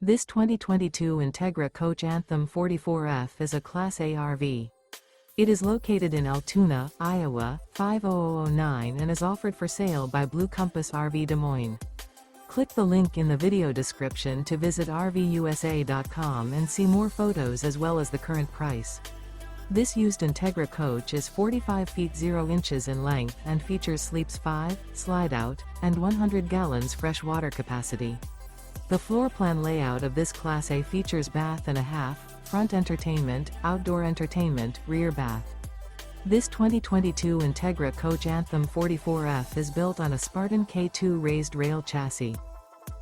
This 2022 Entegra Coach Anthem 44F is a Class A RV. It is located in Altoona, Iowa, 50009 and is offered for sale by Blue Compass RV Des Moines. Click the link in the video description to visit RVUSA.com and see more photos as well as the current price. This used Entegra coach is 45 feet 0 inches in length and features sleeps 5, Slideout, and 100 gallons fresh water capacity. The floor plan layout of this Class A features bath and a half, front entertainment, outdoor entertainment, rear bath. This 2022 Entegra Coach Anthem 44F is built on a Spartan K2 Raised Rail chassis.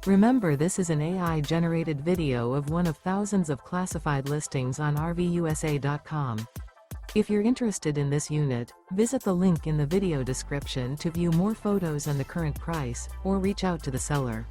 Remember, this is an AI-generated video of one of thousands of classified listings on RVUSA.com. If you're interested in this unit, visit the link in the video description to view more photos and the current price, or reach out to the seller.